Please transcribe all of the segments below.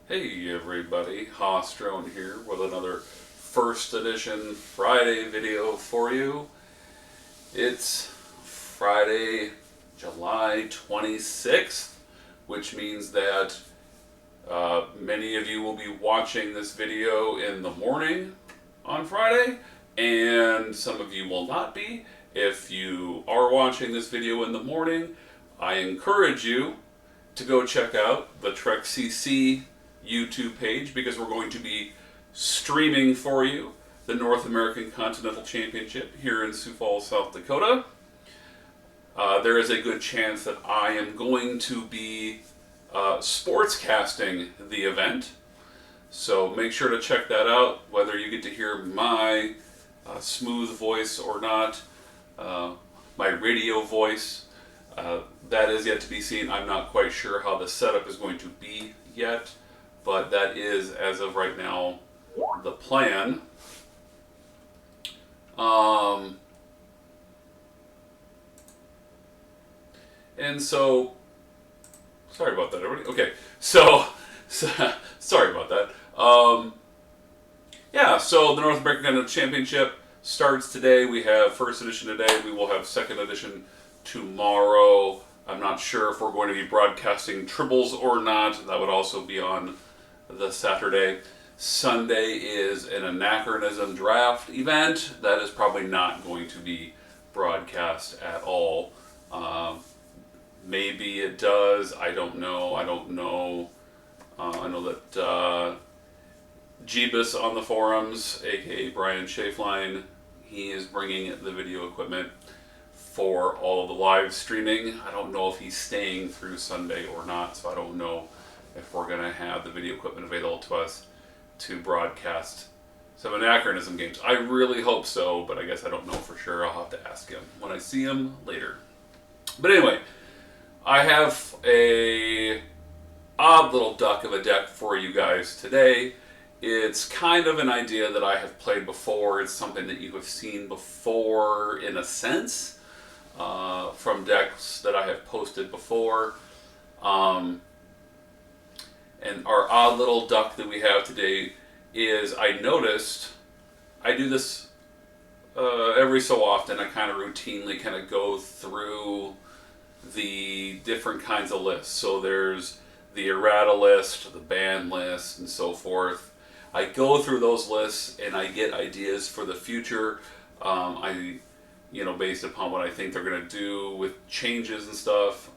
Hey everybody, Drone here with another first edition Friday video for you. It's Friday, July 26th, which means that many of you will be watching this video in the morning on Friday, and some of you will not be. If you are watching this video in the morning, I encourage you to go check out the NACC YouTube page, because we're going to be streaming for you the North American Continental Championship here in Sioux Falls, South Dakota. There is a good chance that I am going to be sportscasting the event, so make sure to check that out, whether you get to hear my smooth voice or not, my radio voice. That is yet to be seen. I'm not quite sure how the setup is going to be yet, but that is, as of right now, the plan. And so, sorry about that, everybody. Okay, so sorry about that. Yeah, so the North American Continental Championship starts today. We have first edition today. We will have second edition tomorrow. I'm not sure if we're going to be broadcasting triples or not. That would also be on the Saturday. Sunday is an anachronism draft event. That is probably not going to be broadcast at all. Maybe it does. I don't know. I know that Jeebus on the forums, aka Brian Schaefline, he is bringing the video equipment for all of the live streaming. I don't know if he's staying through Sunday or not, so I don't know if we're going to have the video equipment available to us to broadcast some anachronism games. I really hope so, but I guess I don't know for sure. I'll have to ask him when I see him later. But anyway, I have a odd little duck of a deck for you guys today. It's kind of an idea that I have played before. It's something that you have seen before in a sense, from decks that I have posted before. And our odd little duck that we have today is, I noticed, I do this every so often. I kind of routinely kind of go through the different kinds of lists. So there's the errata list, the ban list, and so forth. I go through those lists and I get ideas for the future. Based upon what I think they're going to do with changes and stuff.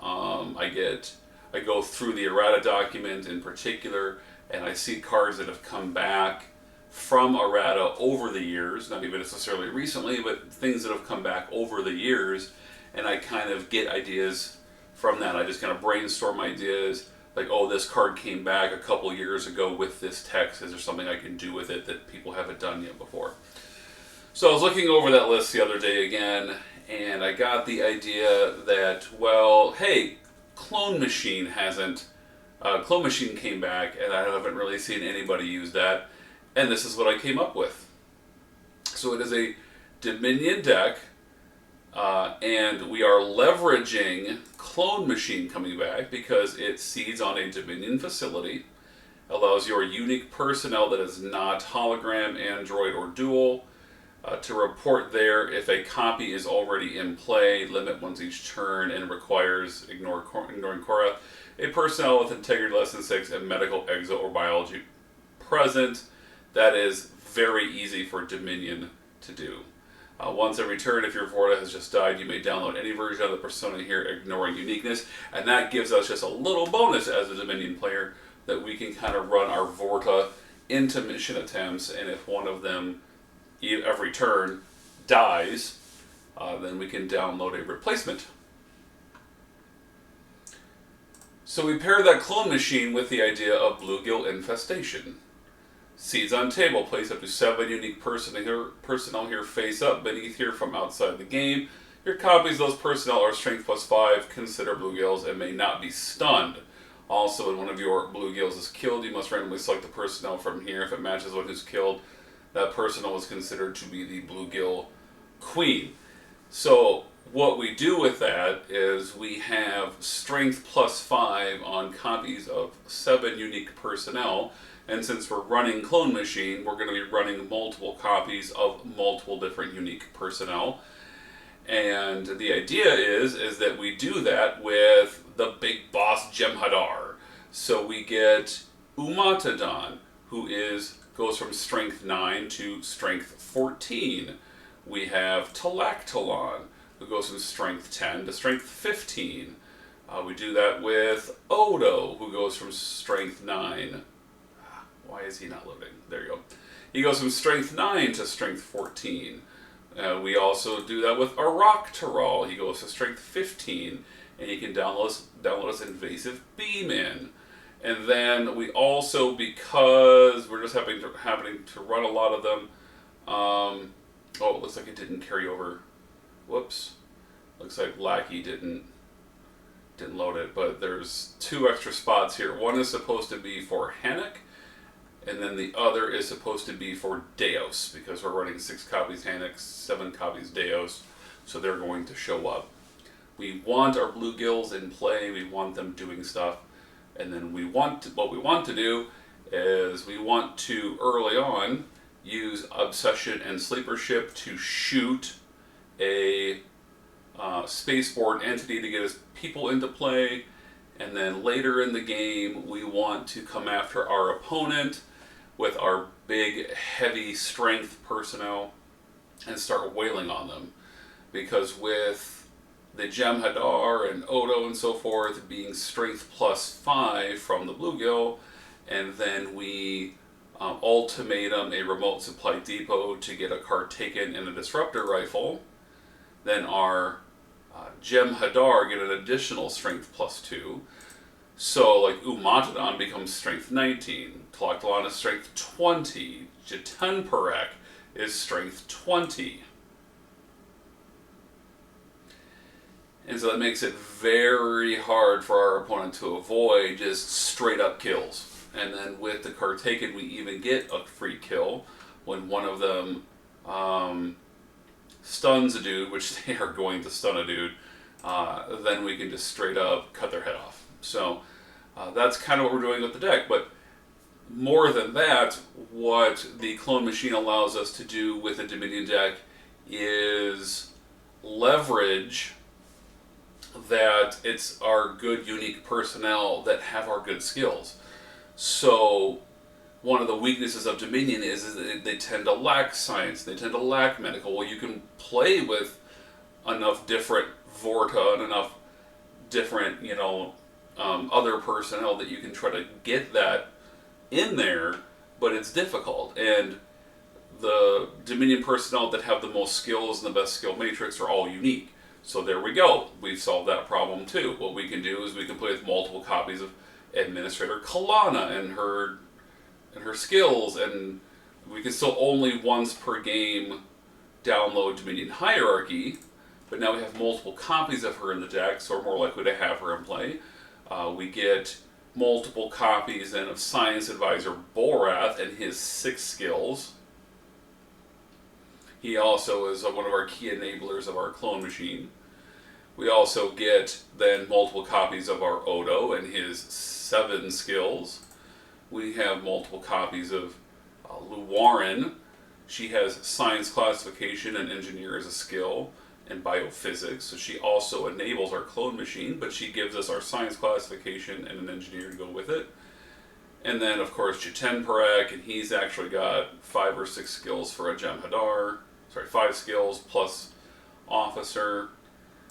I go through the errata document in particular, and I see cards that have come back from errata over the years, not even necessarily recently, but things that have come back over the years, and I kind of get ideas from that. I just kind of brainstorm ideas, like, oh, this card came back a couple years ago with this text. Is there something I can do with it that people haven't done yet before? So I was looking over that list the other day again, and I got the idea that, well, hey, Clone Machine came back, and I haven't really seen anybody use that, and this is what I came up with. So it is a Dominion deck, and we are leveraging Clone Machine coming back because it seeds on a Dominion facility, allows your unique personnel that is not hologram, android, or dual to report there if a copy is already in play, limit once each turn, and requires, ignoring Korra, a personnel with integrity less than 6 and medical, exo, or biology present. That is very easy for Dominion to do. Once every turn, if your Vorta has just died, you may download any version of the persona here, ignoring uniqueness, and that gives us just a little bonus as a Dominion player that we can kind of run our Vorta into mission attempts, and if one of them every turn dies, then we can download a replacement. So we pair that Clone Machine with the idea of Bluegill Infestation. Seeds on table, place up to 7 unique personnel here face up beneath here from outside the game. Your copies of those personnel are strength +5, consider Bluegills, and may not be stunned. Also, when one of your Bluegills is killed, you must randomly select the personnel from here. If it matches what is killed, that personnel is considered to be the Bluegill Queen. So what we do with that is we have strength +5 on copies of 7 unique personnel. And since we're running Clone Machine, we're going to be running multiple copies of multiple different unique personnel. And the idea is that we do that with the big boss Jem'hadar. So we get Umatadon, who goes from strength 9 to strength 14. We have Talactalon, who goes from strength 10 to strength 15. We do that with Odo, who goes from strength 9. Why is he not loading? There you go. He goes from strength 9 to strength 14. We also do that with Aroctaral. He goes to strength 15, and you can download his invasive beam in. And then we also, because we're just happening to run a lot of them, oh, it looks like it didn't carry over. Whoops. Looks like Lackey didn't load it, but there's 2 extra spots here. One is supposed to be for Hanuk, and then the other is supposed to be for Deos, because we're running 6 copies Hanuk, 7 copies Deos, so they're going to show up. We want our Bluegills in play, we want them doing stuff, and then what we want to do is we want to, early on, use Obsession and Sleeper Ship to shoot a spaceborne entity to get his people into play, and then later in the game we want to come after our opponent with our big heavy strength personnel and start wailing on them, because with the Jem'hadar and Odo and so forth being strength +5 from the Bluegill, and then we ultimatum a remote supply depot to get a Cartaken and a disruptor rifle, then our Jem'hadar get an additional strength +2. So, like, Umatadon becomes strength 19, Talactalon is strength 20, Jem'hadar is strength 20. And so that makes it very hard for our opponent to avoid just straight up kills. And then with the Cartaken, we even get a free kill when one of them stuns a dude, which they are going to stun a dude. Then we can just straight up cut their head off. So that's kind of what we're doing with the deck. But more than that, what the Clone Machine allows us to do with the Dominion deck is leverage that it's our good unique personnel that have our good skills. So one of the weaknesses of Dominion is that they tend to lack science, they tend to lack medical. Well, you can play with enough different Vorta and enough different, other personnel that you can try to get that in there, but it's difficult. And the Dominion personnel that have the most skills and the best skill matrix are all unique. So there we go. We've solved that problem too. What we can do is we can play with multiple copies of Administrator Kalana and her skills, and we can still only once per game download Dominion Hierarchy, but now we have multiple copies of her in the deck, so we're more likely to have her in play. We get multiple copies then of Science Advisor Borath and his 6 skills. He also is one of our key enablers of our Clone Machine. We also get then multiple copies of our Odo and his 7 skills. We have multiple copies of Luwarin. She has Science Classification and Engineer as a skill, and Biophysics, so she also enables our Clone Machine, but she gives us our Science Classification and an Engineer to go with it. And then, of course, Jem'hadar, and he's actually got 5 or 6 skills for a Jem'hadar. 5 skills plus Officer.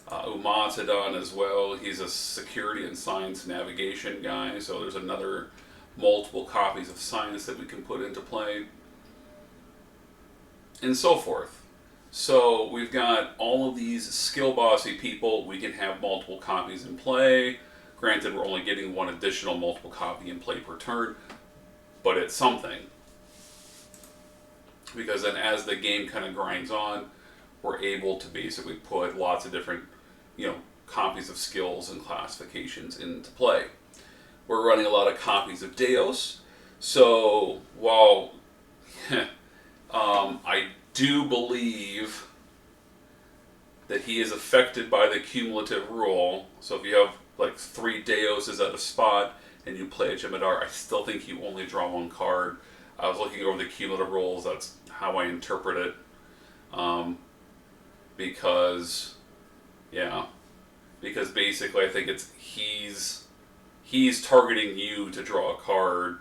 Umatadon as well. He's a Security and Science Navigation guy, so there's another multiple copies of Science that we can put into play. And so forth. So we've got all of these skill bossy people. We can have multiple copies in play. Granted, we're only getting 1 additional multiple copy in play per turn, but it's something. Because then as the game kind of grinds on, we're able to basically put lots of different, copies of skills and classifications into play. We're running a lot of copies of Deos. So while I do believe that he is affected by the cumulative rule. So if you have like 3 Deoses at a spot and you play a jem'hadar, I still think you only draw 1 card. I was looking over the cumulative rules. That's how I interpret it. Because basically I think it's he's targeting you to draw a card,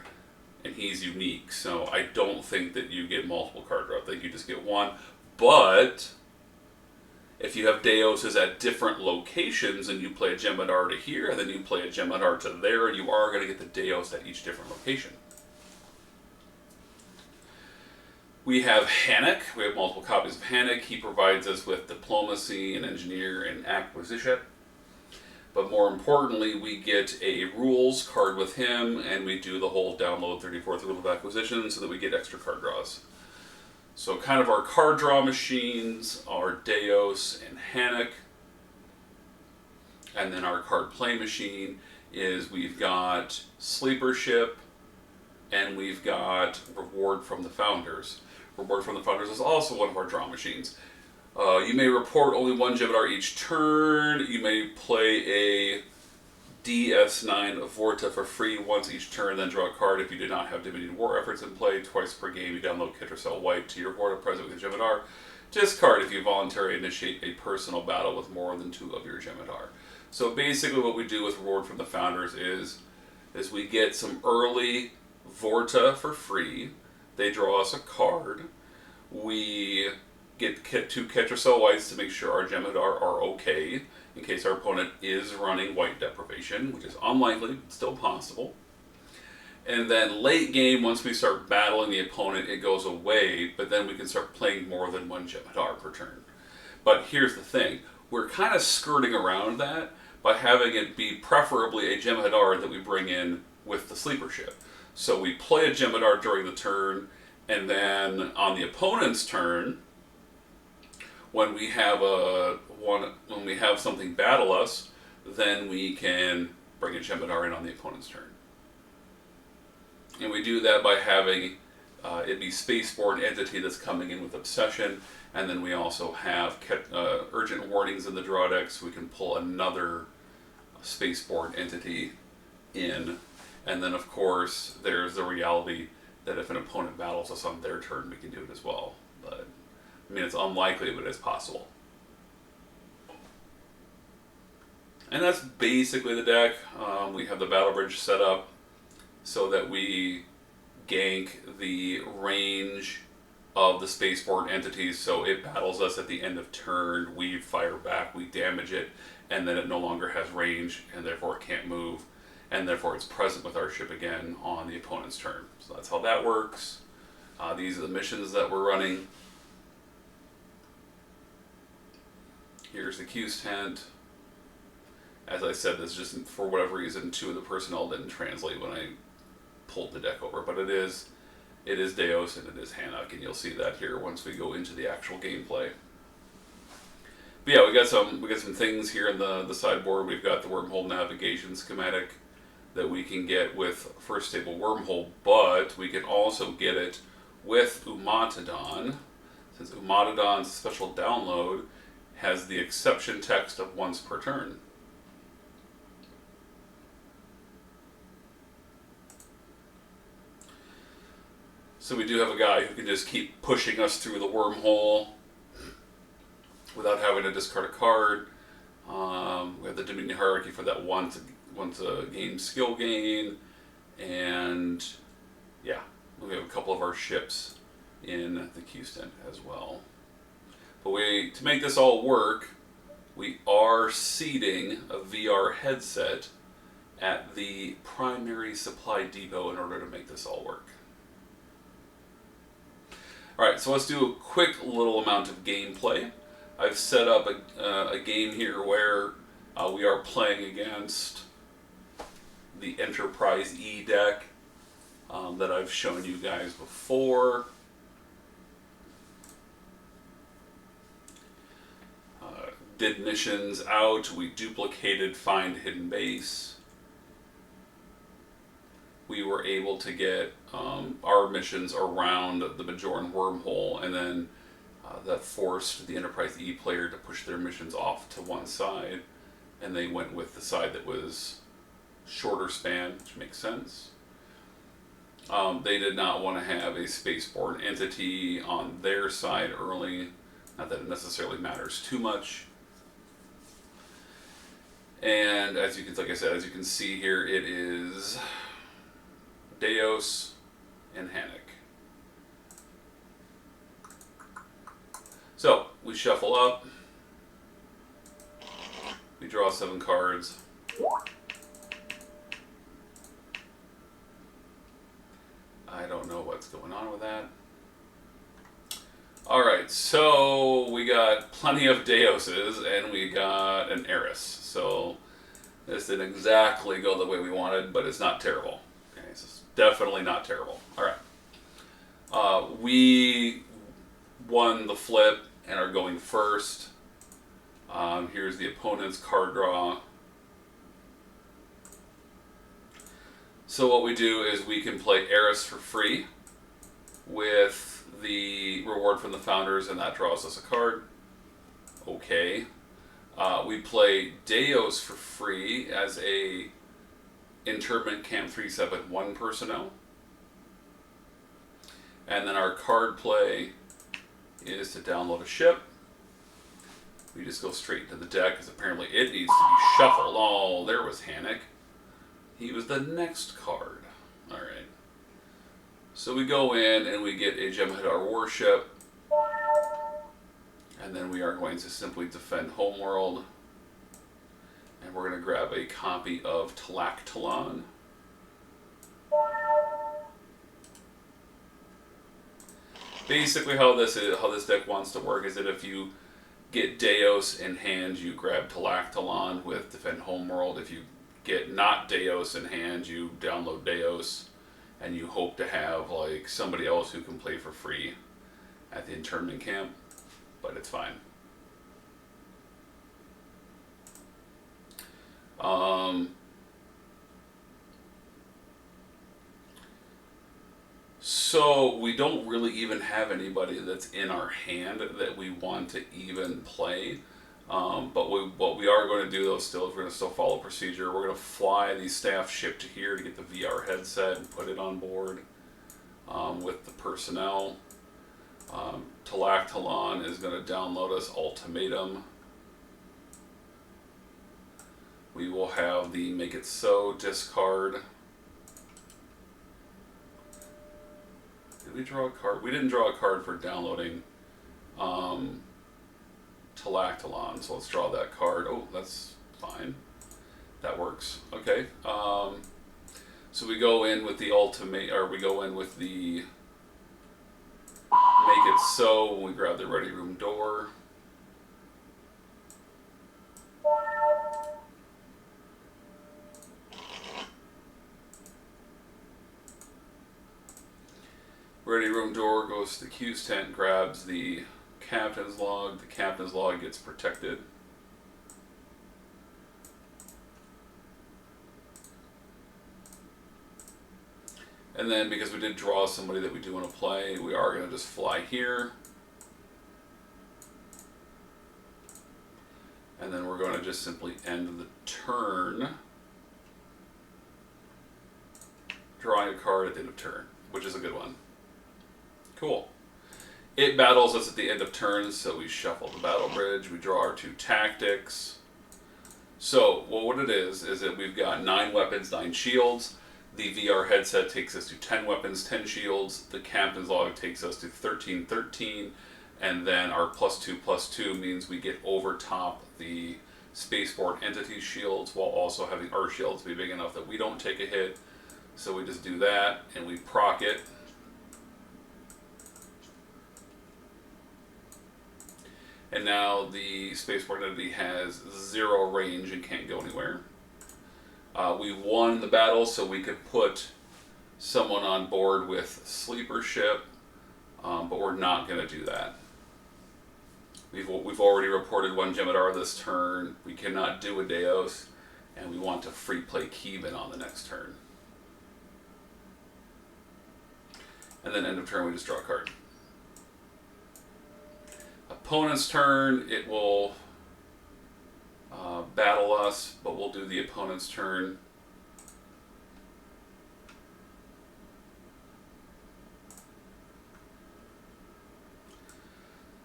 and he's unique. So I don't think that you get multiple card draw. I think you just get 1. But if you have Deoses at different locations and you play a jem'hadar to here, and then you play a jem'hadar to there, you are going to get the Deos at each different location. We have NACC. We have multiple copies of NACC. He provides us with diplomacy and engineer and acquisition. But more importantly, we get a rules card with him, and we do the whole download 34th rule of acquisition so that we get extra card draws. So kind of our card draw machines are Deos and NACC. And then our card play machine is we've got Sleeper Ship, and we've got Reward from the Founders. Reward from the Founders is also one of our draw machines. You may report only 1 jem'hadar each turn. You may play a DS9 Vorta for free once each turn, then draw a card. If you do not have Dominion War efforts in play, twice per game you download Ketracel White to your Vorta present with your jem'hadar. Discard if you voluntarily initiate a personal battle with more than 2 of your jem'hadar. So basically what we do with Reward from the Founders is we get some early Vorta for free. They draw us a card. We get 2 Ketracel Whites to make sure our jem'hadar are okay, in case our opponent is running White Deprivation, which is unlikely, but still possible. And then late game, once we start battling the opponent, it goes away, but then we can start playing more than 1 jem'hadar per turn. But here's the thing. We're kind of skirting around that by having it be preferably a jem'hadar that we bring in with the Sleeper Ship. So we play a jem'hadar during the turn, and then on the opponent's turn, when we have something battle us, then we can bring a jem'hadar in on the opponent's turn. And we do that by having it be Spaceborne Entity that's coming in with Obsession, and then we also have Urgent Warnings in the draw deck, so we can pull another Spaceborne Entity in. And then, of course, there's the reality that if an opponent battles us on their turn, we can do it as well. But I mean, it's unlikely, but it's possible. And that's basically the deck. We have the Battle Bridge set up so that we gank the range of the Spaceborne entities, so it battles us at the end of turn, we fire back, we damage it, and then it no longer has range, and therefore it can't move, and therefore it's present with our ship again on the opponent's turn. So that's how that works. These are the missions that we're running. Here's the Q's tent. As I said, this just, for whatever reason, 2 of the personnel didn't translate when I pulled the deck over, but it is Deos and it is NACC, and you'll see that here once we go into the actual gameplay. But yeah, we got some things here in the sideboard. We've got the wormhole navigation schematic that we can get with First Table Wormhole, but we can also get it with Umatadon, since Umatadon's special download has the exception text of once per turn. So we do have a guy who can just keep pushing us through the wormhole without having to discard a card. We have the Dominion Hierarchy for that once a game skill gain, and yeah, we have a couple of our ships in the Q-Stent as well. But to make this all work, we are seeding a VR headset at the primary supply depot in order to make this all work. Alright, so let's do a quick little amount of gameplay. I've set up a game here where we are playing against the Enterprise E deck that I've shown you guys before. Did missions out, we duplicated Find Hidden Base. We were able to get our missions around the Bajoran wormhole, and then that forced the Enterprise E player to push their missions off to one side, and they went with the side that was shorter span, which makes sense. They did not want to have a spaceborne entity on their side early. Not that it necessarily matters too much. And as you can, like I said, as you can see here, it is Deos and Hannick. So we shuffle up. We draw 7 cards. I don't know what's going on with that. Alright, so we got plenty of Deoses and we got an Eris. So this didn't exactly go the way we wanted, but it's not terrible. Okay, it's definitely not terrible. Alright. We won the flip and are going first. Here's the opponent's card draw. So what we do is we can play Eris for free with the reward from the founders, and that draws us a card. Okay. We play Deos for free as a Internment Camp 371 personnel. And then our card play is to download a ship. We just go straight into the deck because apparently it needs to be shuffled. Oh, there was Hannick. He was the next card. Alright. So we go in and we get a Jem'hadar warship. And then we are going to simply defend Homeworld. And we're going to grab a copy of Tlactalon. Basically how this deck wants to work is that if you get Deos in hand, you grab Tlactalon with Defend Homeworld. If you get not Deos in hand, you download Deos, and you hope to have like somebody else who can play for free at the internment camp, but it's fine. So we don't really even have anybody that's in our hand that we want to even play. But what we are going to do though still is we're going to still follow procedure. We're going to fly the staff ship to here to get the VR headset and put it on board with the personnel. Tlactalon is going to download us Ultimatum. We will have the Make It So discard. Did we draw a card? We didn't draw a card for downloading Tlactalon, so let's draw that card. Oh, that's fine. That works. Okay. So we go in with the ultimate, or we go in with the Make It So when we grab the Ready Room door. Ready Room door goes to the Q's tent, grabs the Captain's Log. The Captain's Log gets protected. And then because we did draw somebody that we do want to play, we are going to just fly here. And then we're going to just simply end the turn drawing a card at the end of turn, which is a good one. Cool. It battles us at the end of turn, so we shuffle the battle bridge. We draw our 2 tactics. So, well, what it is that we've got 9 weapons, 9 shields. The VR headset takes us to 10 weapons, 10 shields. The Captain's Log takes us to 13, 13. And then our +2/+2 means we get over top the spaceborne entity shields while also having our shields be big enough that we don't take a hit. So we just do that, and we proc it. And now the spaceborne entity has 0 range and can't go anywhere. We won the battle, so we could put someone on board with Sleeper Ship, but we're not going to do that. We've already reported 1 jem'hadar this turn. We cannot do a Deos, and we want to free play Keeban on the next turn. And then end of turn, we just draw a card. opponent's turn, it will battle us, but we'll do the opponent's turn.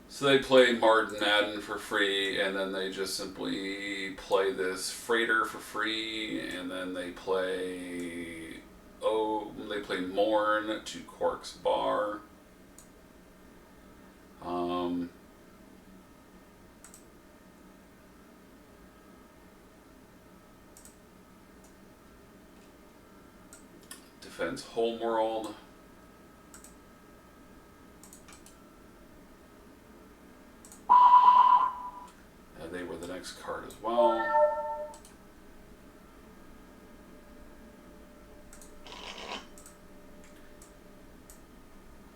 So they play Martin Madden for free, and then they just simply play this freighter for free, and then they play Morn to Quark's Bar. Defends Homeworld. They were the next card as well.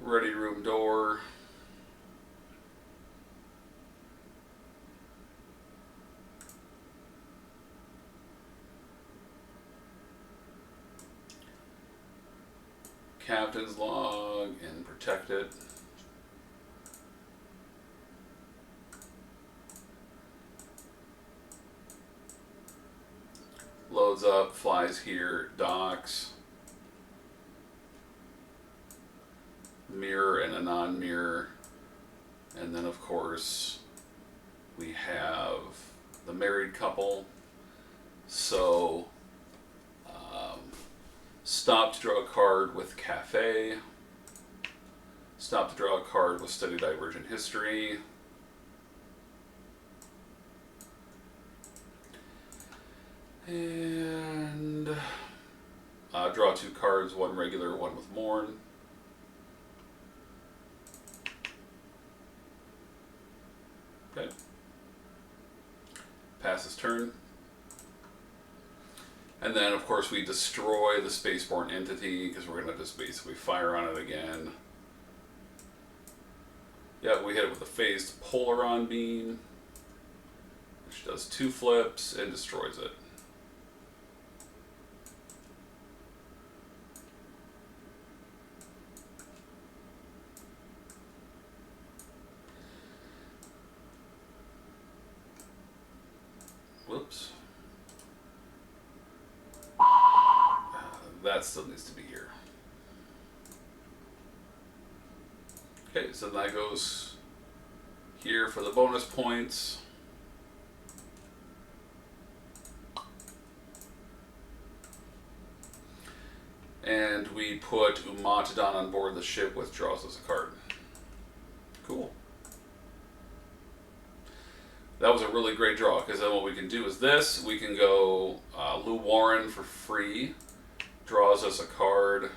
Ready Room Door. Captain's Log and Protect It. Loads up, flies here, docks. Mirror and a non-mirror. And then of course we have the married couple. So stop to draw a card with Cafe. Stop to draw a card with Study Divergent History. And draw 2 cards, one regular, one with Morn. Okay. Pass his turn. And then, of course, we destroy the Spaceborne entity, because we're going to just basically fire on it again. Yeah, we hit it with a phased Polaron beam, which does 2 flips and destroys it. Whoops. That still needs to be here. Okay, so that goes here for the bonus points. And we put Umatadon on board the ship, withdraws as a card. Cool. That was a really great draw, because then what we can do is this. We can go Lou Warren for free. Draws us a card.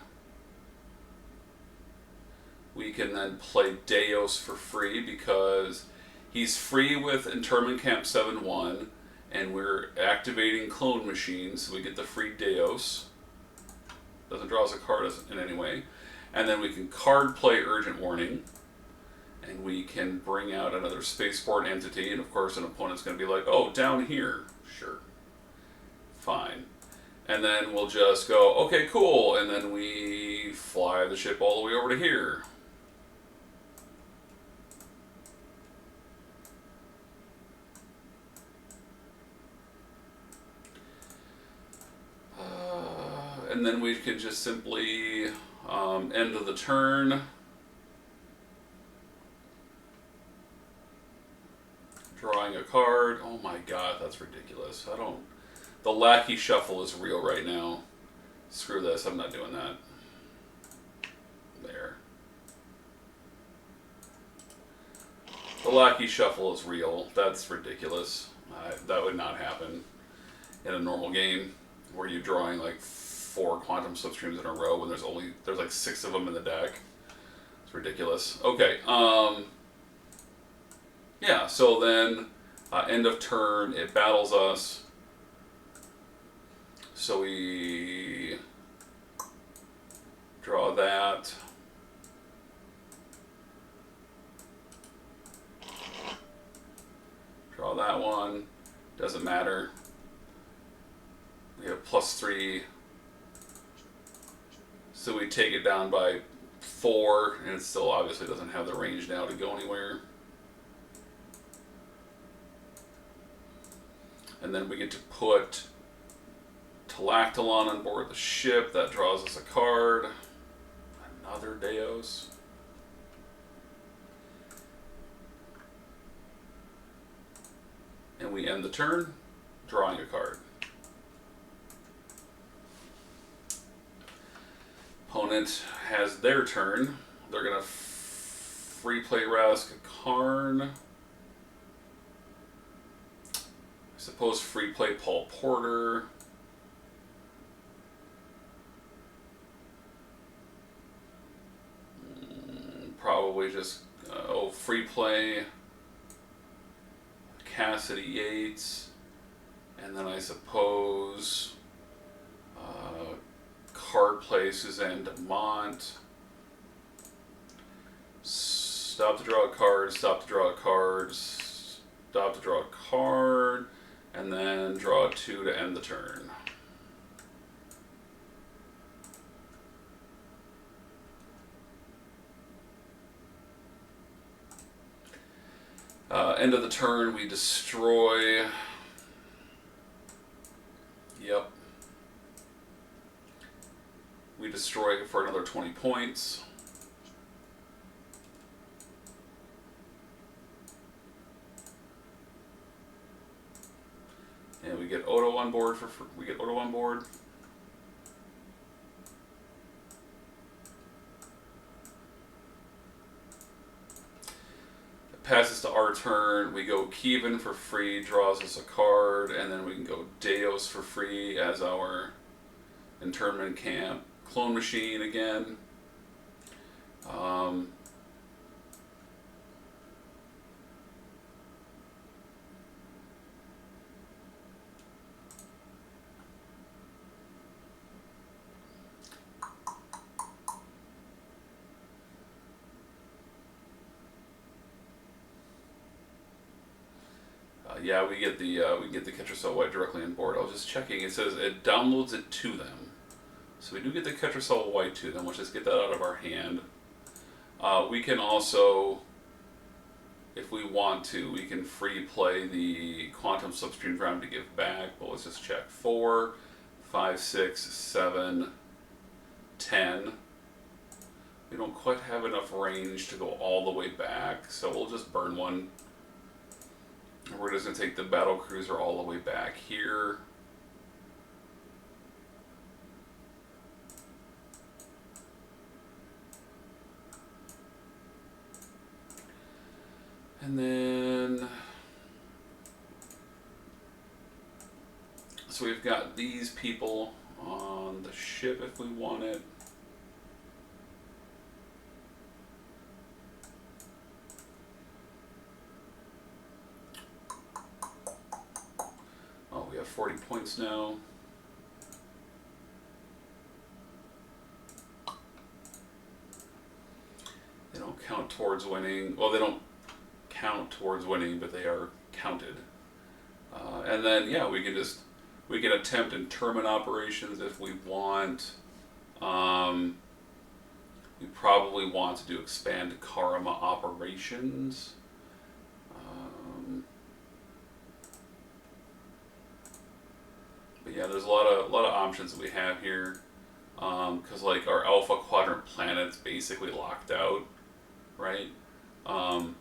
We can then play Deos for free, because he's free with Interment Camp 7-1, and we're activating Clone Machines, so we get the free Deos. Doesn't draw us a card in any way. And then we can card play Urgent Warning. And we can bring out another Spaceport entity, and of course an opponent's going to be like, oh, down here. Sure. Fine. And then we'll just go, okay, cool, and then we fly the ship all the way over to here. And then we can just simply end of the turn. Drawing a card. Oh my god, that's ridiculous. The Lackey Shuffle is real right now. Screw this, I'm not doing that. There. The Lackey Shuffle is real. That's ridiculous. That would not happen in a normal game where you're drawing like 4 Quantum Slipstreams in a row when there's like 6 of them in the deck. It's ridiculous. Okay, yeah, so then end of turn, it battles us. So we draw that. Draw that one. Doesn't matter. We have +3. So we take it down by 4, and it still obviously doesn't have the range now to go anywhere. And then we get to put Talactalon on board the ship. That draws us a card. Another Deos. And we end the turn drawing a card. Opponent has their turn. They're going to free play Rask Karn. I suppose free play Paul Porter. Probably just free play Cassidy Yates, and then I suppose card play Suzanne DeMont. Stop to draw a card, stop to draw a card, stop to draw a card, and then draw 2 to end the turn. End of the turn, we destroy. Yep. We destroy for another 20 points. And we get Odo on board Passes to our turn. We go Kevin for free, draws us a card, and then we can go Deos for free as our internment camp clone machine again. Yeah, we get the Ketracel White directly on board. I was just checking. It says it downloads it to them, so we do get the Ketracel White to them. Let's just get that out of our hand. We can also, if we want to, we can free play the Quantum Substream Ground to give back. But let's just check 4, 5, 6, 7, 10. We don't quite have enough range to go all the way back, so we'll just burn one. We're just going to take the battle cruiser all the way back here. And then, so we've got these people on the ship if we want it. We have 40 points now. They don't count towards winning. Well, they don't count towards winning, but they are counted. And then, yeah, we can attempt interment operations if we want. We probably want to do expand Karma operations. But yeah, there's a lot of options that we have here, because like our Alpha Quadrant planet's basically locked out, right? Or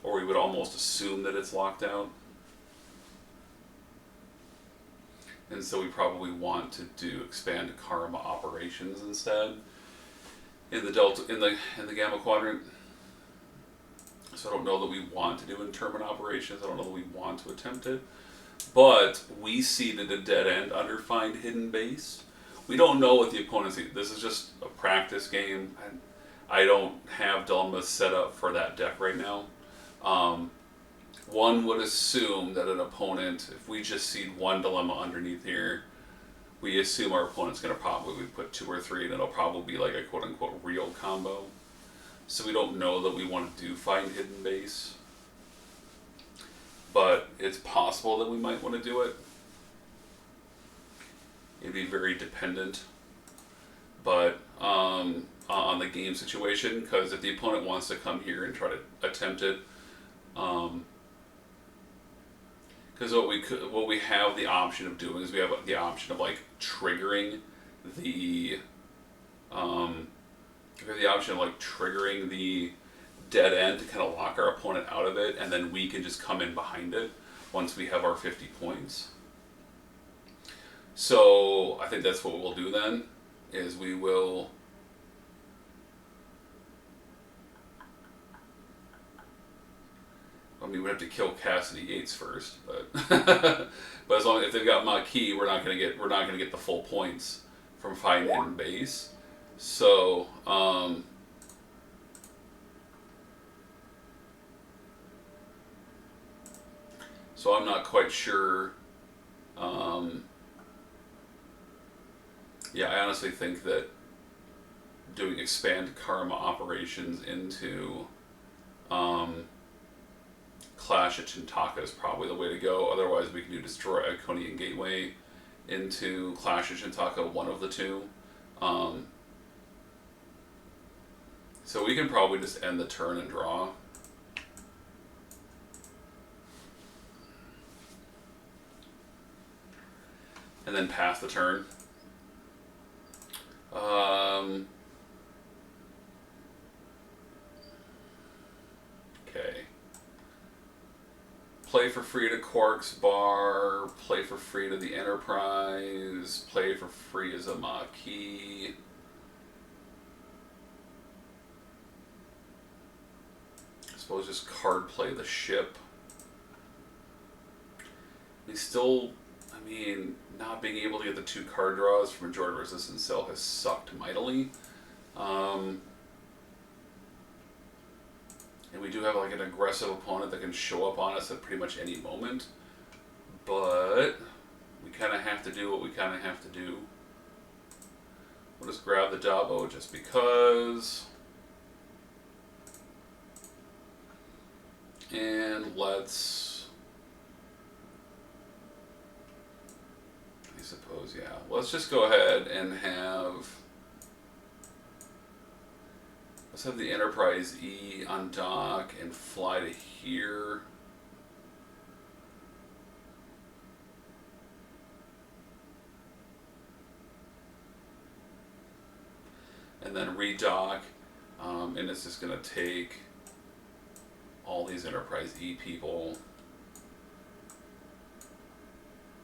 we would almost assume that it's locked out, and so we probably want to do expand Karma operations instead in the Gamma Quadrant. So I don't know that we want to do interment operations. I don't know that we want to attempt it. But we seeded a dead end under Find Hidden Base. We don't know what the opponents see. This is just a practice game. I don't have dilemmas set up for that deck right now. One would assume that an opponent, if we just seed one dilemma underneath here, we assume our opponent's going to probably put 2 or 3, and it'll probably be like a quote-unquote real combo. So we don't know that we want to do Find Hidden Base. But it's possible that we might want to do it. It'd be very dependent, but on the game situation, because if the opponent wants to come here and try to attempt it, Because what we have the option of doing is we have the option of like triggering the, we have the option of like triggering the dead end to kind of lock our opponent out of it, and then we can just come in behind it once we have our 50 points. So I think that's what we'll do then, is we will we'd have to kill Cassidy Yates first, but but as long as if they've got Maquis, we're not gonna get the full points from fighting in base. So so I'm not quite sure. Yeah, I honestly think that doing expand karma operations into Clash at Chintaka is probably the way to go. Otherwise, we can do Destroy Iconian Gateway into Clash at Chintaka, one of the two. So we can probably just end the turn and draw. And then pass the turn. Okay. Play for free to Quark's Bar, play for free to the Enterprise, play for free as a Maquis. I suppose just card play the ship. We still, I mean, not being able to get the 2 card draws from a Jordan Resistance cell has sucked mightily. And we do have like an aggressive opponent that can show up on us at pretty much any moment. But we kind of have to do what we kind of have to do. We'll just grab the Dabo just because. And let's, I suppose, yeah. Let's just go ahead and have, let's have the Enterprise E on dock and fly to here. And then redock, and it's just going to take all these Enterprise E people.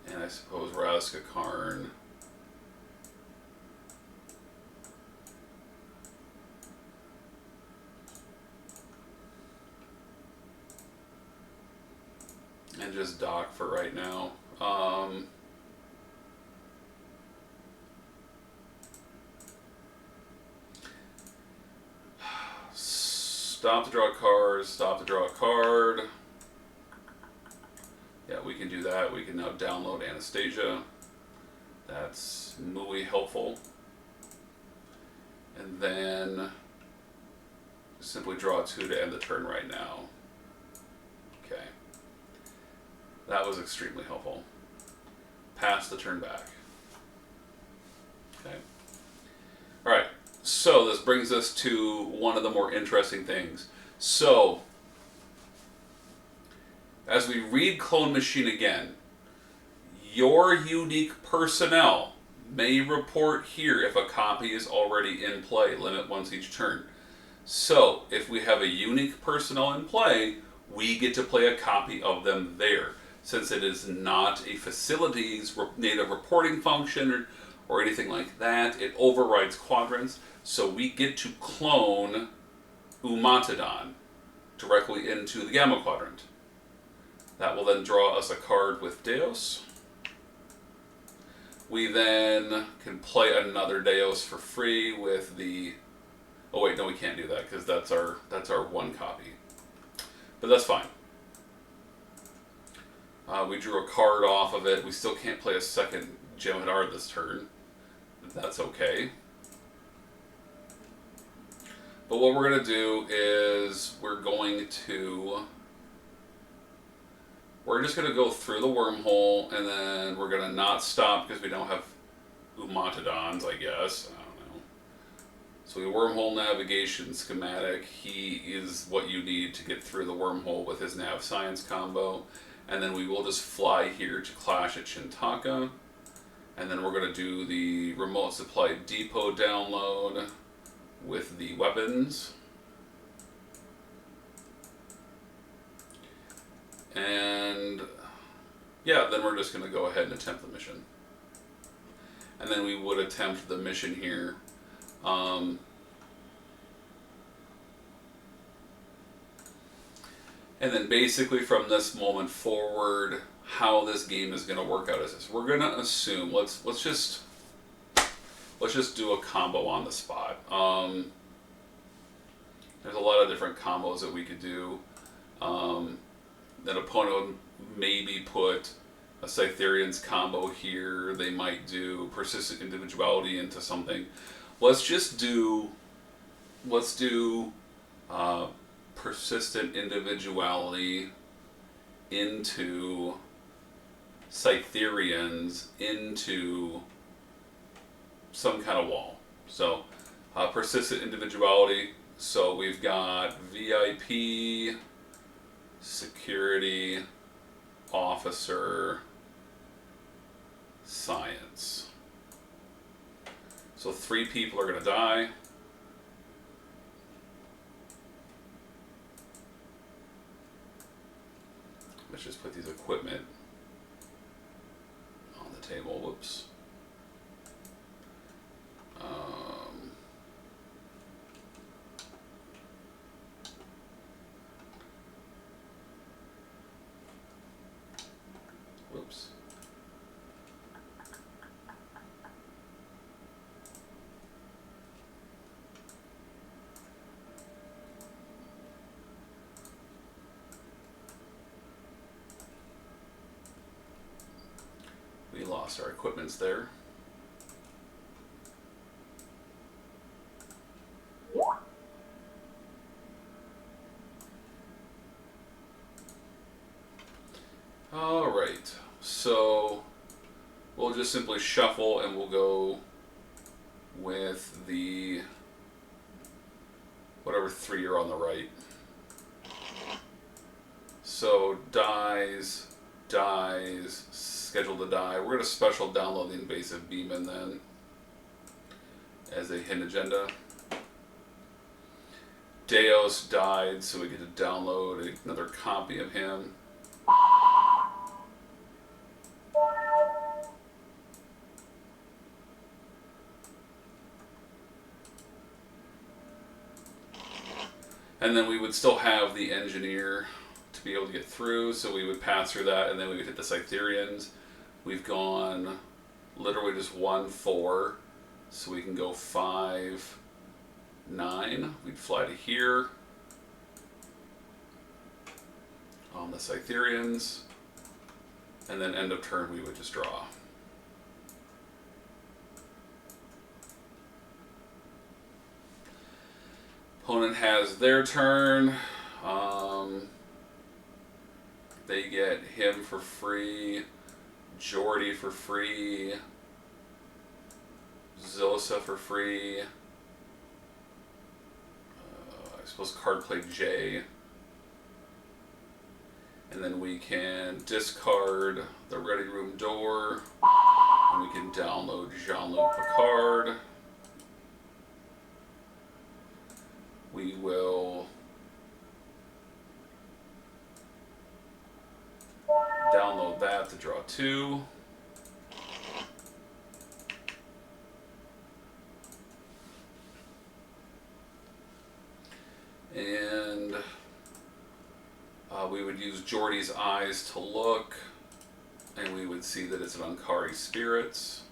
And I suppose Raska Karn. And just dock for right now. Stop to draw a card, stop to draw a card. Yeah, we can do that. We can now download Anastasia. That's muy helpful. And then simply draw 2 to end the turn right now. Okay. That was extremely helpful. Pass the turn back. Okay. Alright, so this brings us to one of the more interesting things. So, as we read Clone Machine again, your unique personnel may report here if a copy is already in play. Limit once each turn. So, if we have a unique personnel in play, we get to play a copy of them there. Since it is not a facilities native reporting function or anything like that, it overrides quadrants. So we get to clone Umatadon directly into the Gamma Quadrant. That will then draw us a card with Deus. We then can play another Deus for free with the... Oh wait, no, we can't do that because that's our 1 copy. But that's fine. We drew a card off of it. We still can't play a second Jem'hadar this turn. That's okay. But what we're going to do is we're just going to go through the wormhole, and then we're going to not stop because we don't have Umatadons, I guess. I don't know. So the wormhole navigation schematic, he is what you need to get through the wormhole with his nav science combo. And then we will just fly here to Clash at Shintaka. And then we're going to do the remote supply depot download with the weapons. And yeah, then we're just going to go ahead and attempt the mission. And then we would attempt the mission here. And then basically from this moment forward, how this game is going to work out is this. We're going to assume, let's just do a combo on the spot. There's a lot of different combos that we could do. An opponent would maybe put a Cytherian's combo here. They might do persistent individuality into something. Let's do persistent individuality into Cytherians into some kind of wall. So persistent individuality. So we've got VIP, security, officer, science. So 3 people are going to die. Let's just put these equipment on the table. Whoops. Whoops. We lost our equipments there. Alright, so we'll just simply shuffle and we'll go with the whatever 3 are on the right. So dies, schedule to die. We're going to special download the invasive beeman then as a hidden agenda. Deos died, so we get to download another copy of him. And then we would still have the engineer to be able to get through, so we would pass through that, and then we would hit the Cytherians. We've gone literally just 1-4, so we can go 5-9. We'd fly to here on the Cytherians, and then end of turn we would just draw. Opponent has their turn. They get him for free, Jordy for free, Zosa for free, I suppose card play J. And then we can discard the Ready Room Door, and we can download Jean-Luc Picard. We will download that to draw 2. And we would use Jordy's eyes to look, and we would see that it's an Ankari Spirits.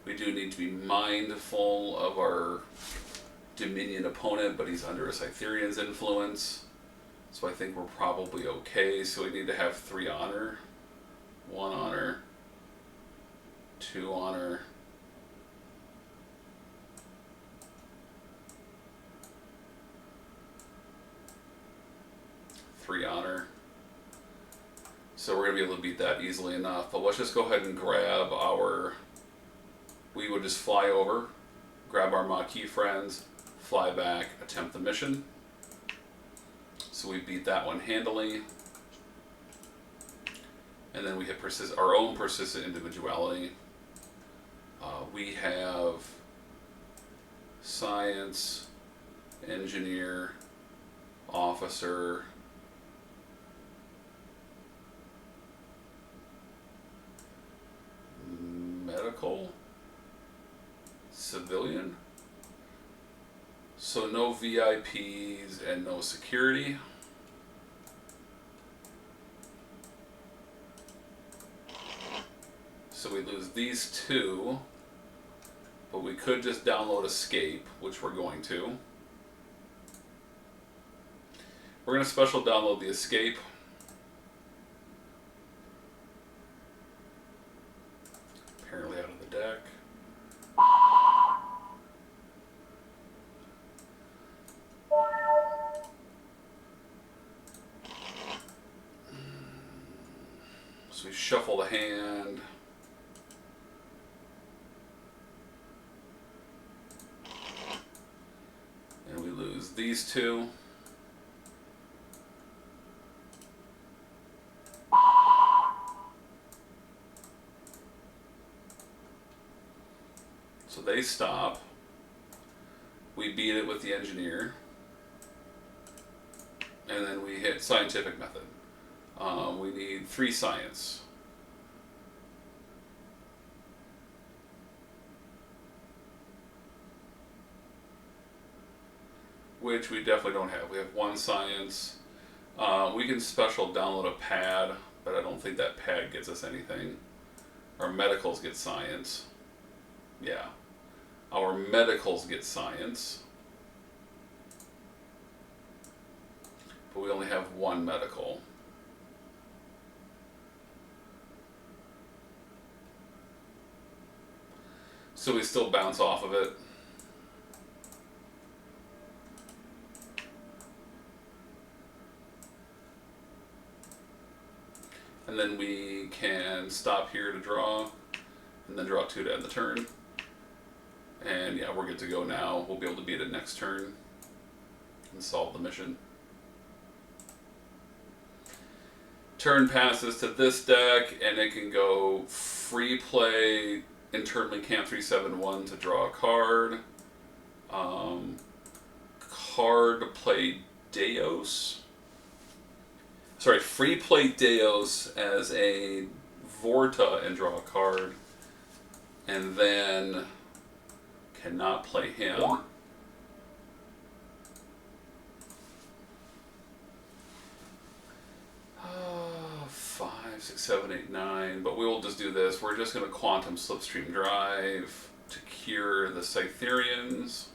We do need to be mindful of our Dominion opponent, but he's under a Cytherian's influence. So I think we're probably okay. So we need to have 3 honor. 1 honor. 2 honor. 3 honor. So we're going to be able to beat that easily enough. But let's just go ahead and grab our... We would just fly over, grab our Maquis friends, fly back, attempt the mission. So So we beat that one handily. And then we hit our own persistent individuality. We have science, engineer, officer, medical, civilian. So no VIPs and no security. So we lose these two, but we could just download escape, which we're going to. We're going to special download the escape. Apparently out of the deck. So we shuffle the hand. And we lose these two. So they stop. We beat it with the engineer. And then we hit scientific method. We need 3 science. Which we definitely don't have. We have 1 science. We can special download a pad, but I don't think that pad gets us anything. Our medicals get science. Yeah. Our medicals get science. But we only have 1 medical. So we still bounce off of it. And then we can stop here to draw, and then draw 2 to end the turn. And yeah, we're good to go now. We'll be able to beat it next turn and solve the mission. Turn passes to this deck, and it can go free play, internally camp 3/7/1 to draw a card. Card play Deos. Sorry, free play Deos as a Vorta and draw a card. And then cannot play him. 5, 6, 7, 8, 9. But we will just do this. We're just going to Quantum Slipstream Drive to cure the Cytherians.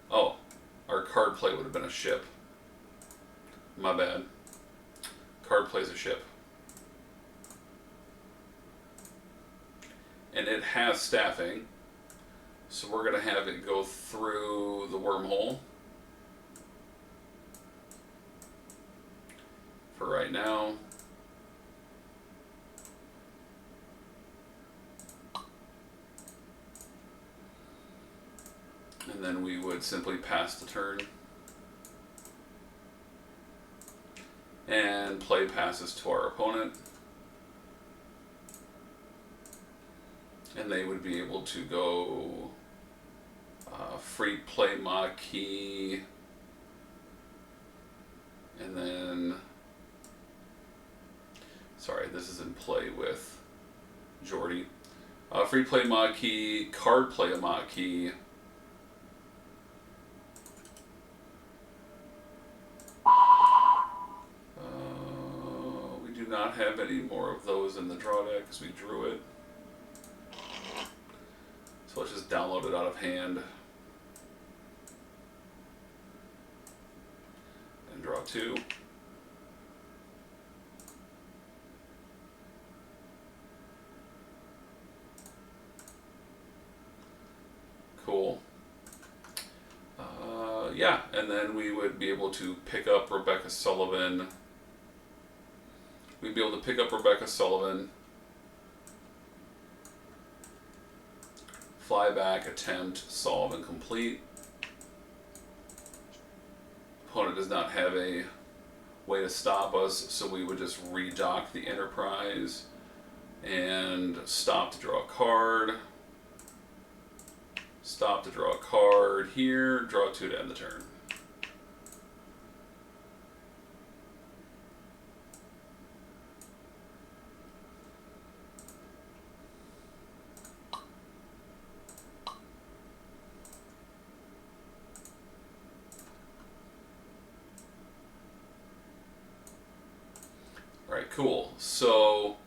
Oh, our card play would have been a ship. My bad. Card plays a ship. And it has staffing. So we're going to have it go through the wormhole. For right now. And then we would simply pass the turn. And play passes to our opponent. And they would be able to go free play Maquis. And then, sorry, this is in play with Jordy. Free play Maquis, card play a Maquis. We do not have any more of those in the draw deck because we drew it. So let's just download it out of hand. And draw 2. Cool. Yeah, and then we would be able to pick up Rebecca Sullivan. We'd be able to pick up Rebecca Sullivan. Flyback, attempt, solve, and complete. Opponent does not have a way to stop us, so we would just redock the Enterprise and stop to draw a card. Stop to draw a card here, draw 2 to end the turn. All right, cool. So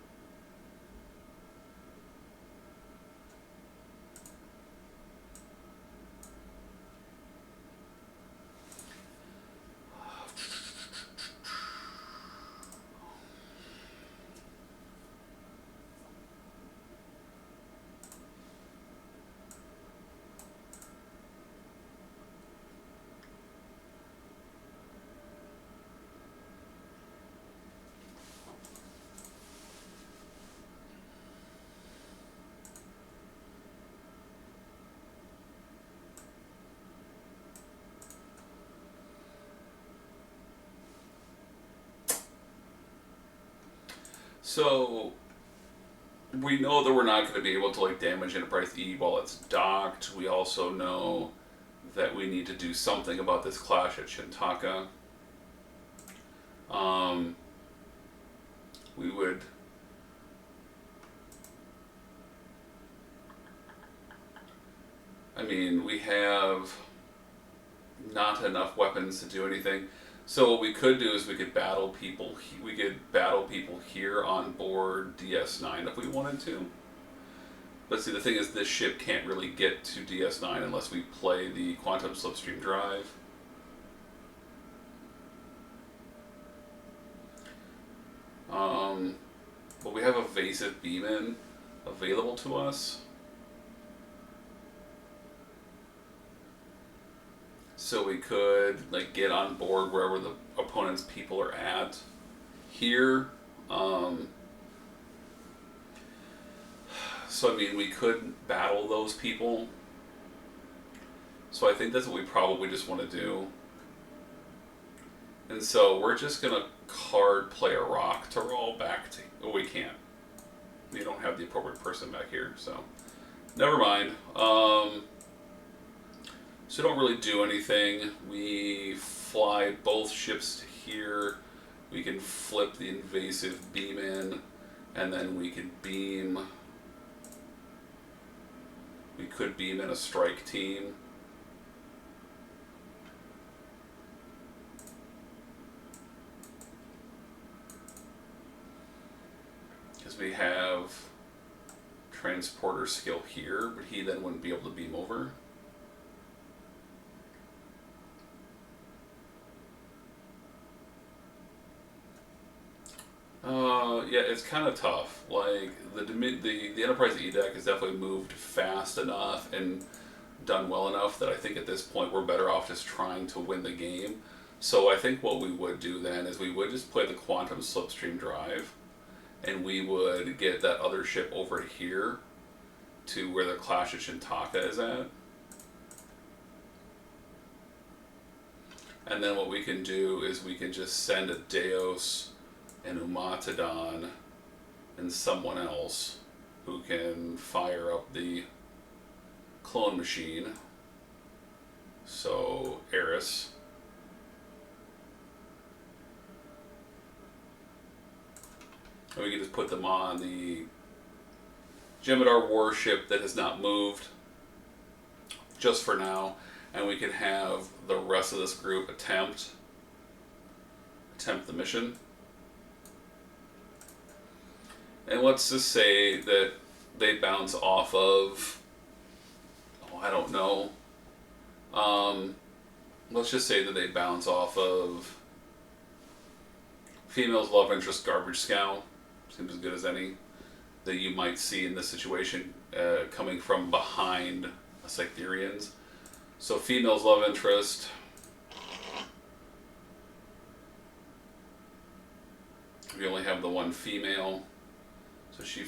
So we know that we're not going to be able to like damage Enterprise E while it's docked. We also know that we need to do something about this clash at Shintaka. We would I mean, we have not enough weapons to do anything. So what we could do is we could battle people. We could battle people here on board DS9 if we wanted to. But see, the thing is, this ship can't really get to DS9 unless we play the Quantum Slipstream Drive. But we have evasive beam-in available to us. So we could like get on board wherever the opponent's people are at here. So I mean, we could battle those people. So I think that's what we probably just want to do. And so we're just gonna card play a rock to roll back to. Oh, we can't. We don't have the appropriate person back here, so never mind. So we don't really do anything. We fly both ships to here. We can flip the invasive beam in, and then we can beam. We could beam in a strike team. Because we have transporter skill here, but he then wouldn't be able to beam over. Yeah, it's kind of tough. Like the Enterprise E deck has definitely moved fast enough and done well enough that I think at this point we're better off just trying to win the game. So I think what we would do then is we would just play the Quantum Slipstream Drive, and we would get that other ship over here to where the Clash of Shintaka is at. And then what we can do is we can just send a Deus and Umatadon and someone else who can fire up the clone machine. So Eris. And we can just put them on the Jem'hadar warship that has not moved just for now, and we can have the rest of this group attempt the mission. And let's just say that they bounce off of, oh, I don't know. Let's just say that they bounce off of Female's Love Interest Garbage Scow. Seems as good as any that you might see in this situation coming from behind a Cytherians. So Female's Love Interest. We only have the one female. So she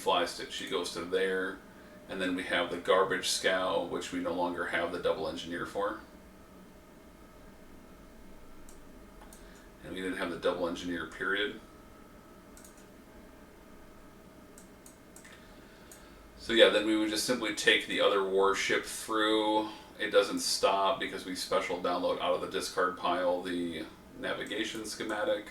goes to there, And then we have the garbage scow, which we no longer have the double engineer for. And we didn't have the double engineer period. So yeah, then we would just simply take the other warship through. It doesn't stop because we special download out of the discard pile the navigation schematic.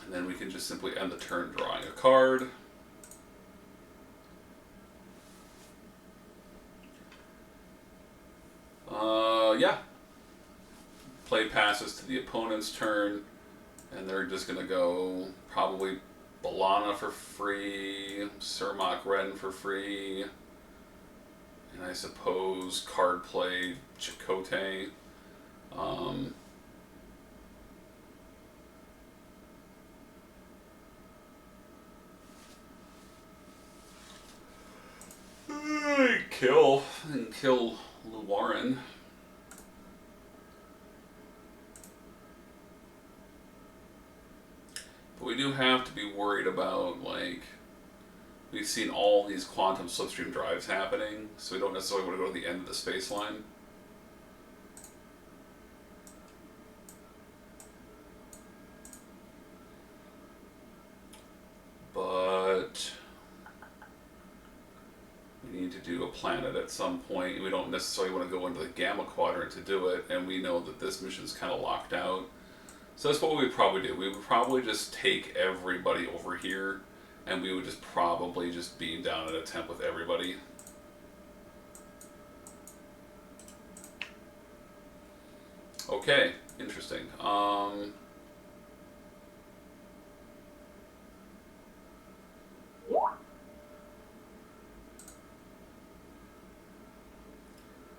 And then we can just simply end the turn drawing a card. Yeah. Play passes to the opponent's turn, and they're just going to go probably Balana for free, Surmak Ren for free, and I suppose card play Chakotay. Kill Luwarin. But we do have to be worried about, like, we've seen all these quantum slipstream drives happening, so we don't necessarily want to go to the end of the space line. But we need to do a planet at some point. We don't necessarily want to go into the Gamma Quadrant to do it, and we know that this mission's kind of locked out. So that's what we would probably do. We would probably just take everybody over here, and we would just probably just beam down an attempt with everybody. Okay, interesting.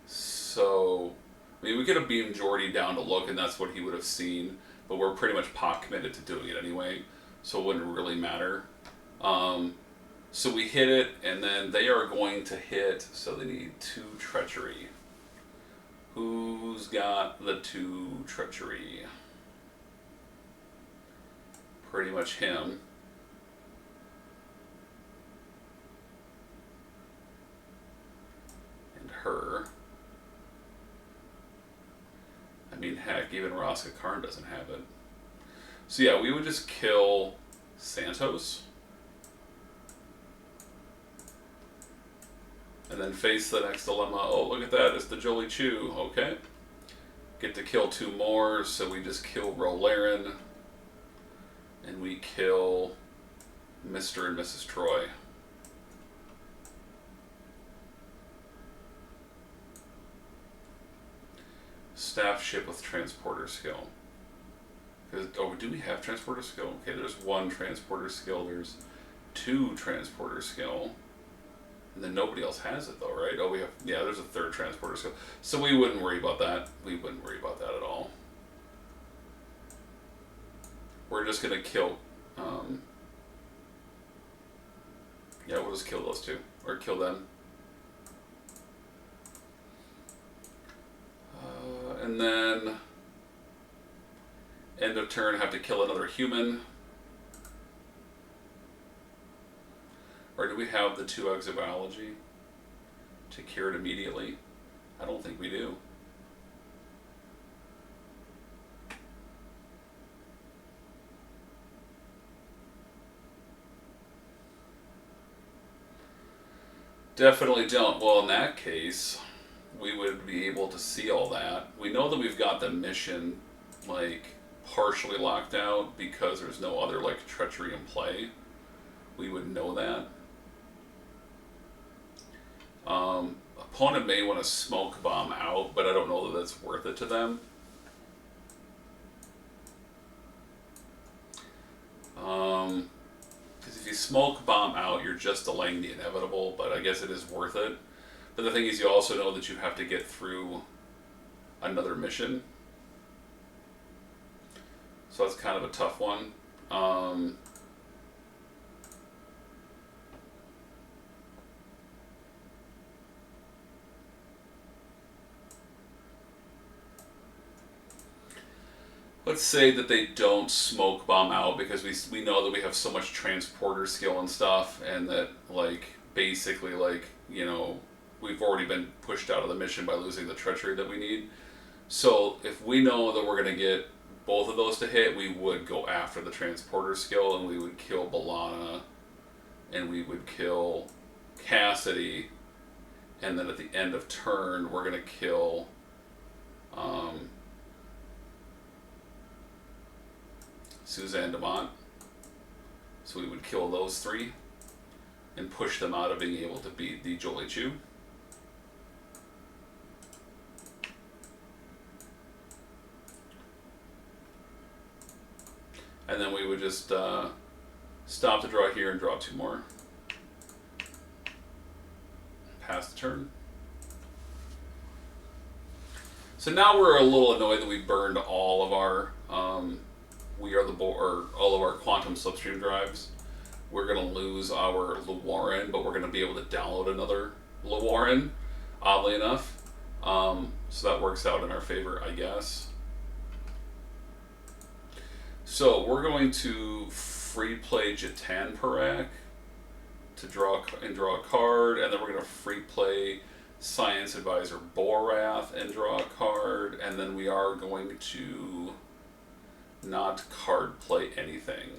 So, I mean, we could have beamed Geordi down to look, and that's what he would have seen. But we're pretty much pot committed to doing it anyway, so it wouldn't really matter. So we hit it, and then they are going to hit, so they need 2 treachery. Who's got the 2 treachery? Pretty much him. And her. I mean, heck, even Raska Karn doesn't have it. So yeah, we would just kill Santos. And then face the next dilemma. Oh, look at that, it's the Jolie Chu. Okay. Get to kill 2 more, so we just kill Rolaren. And we kill Mr. and Mrs. Troy. Staff ship with transporter skill. Oh, do we have transporter skill? Okay, there's 1 transporter skill, there's 2 transporter skill. And then nobody else has it though, right? Oh, we have, yeah, there's a 3rd transporter skill. So we wouldn't worry about that. We wouldn't worry about that at all. We're just going to kill, yeah, we'll just kill those 2. Or kill them. And then, end of turn, have to kill another human. Or do we have the 2 eggs of biology to cure it immediately? I don't think we do. Definitely don't. Well, in that case, we would be able to see all that. We know that we've got the mission, like, partially locked out because there's no other, like, treachery in play. We would know that. Opponent may want to smoke bomb out, but I don't know that that's worth it to them. Because if you smoke bomb out, you're just delaying the inevitable, but I guess it is worth it. But the thing is, you also know that you have to get through another mission. So that's kind of a tough one. let's say that they don't smoke bomb out because we know that we have so much transporter skill and stuff, and that like basically like we've already been pushed out of the mission by losing the treachery that we need. So if we know that we're gonna get both of those to hit, we would go after the transporter skill, and we would kill Balana, and we would kill Cassidy, and then at the end of turn we're gonna kill Suzanne Demont. So we would kill those three and push them out of being able to beat the Jolie Chu. And then we would just stop the draw here and draw 2 more. Pass the turn. So now we're a little annoyed that we burned all of our all of our quantum slipstream drives. We're gonna lose our Luwarren, but we're gonna be able to download another Luwarren, oddly enough. So that works out in our favor, I guess. So we're going to free play Jatan Parak to draw a card, and then we're going to free play Science Advisor Borath and draw a card, and then we are going to not card play anything.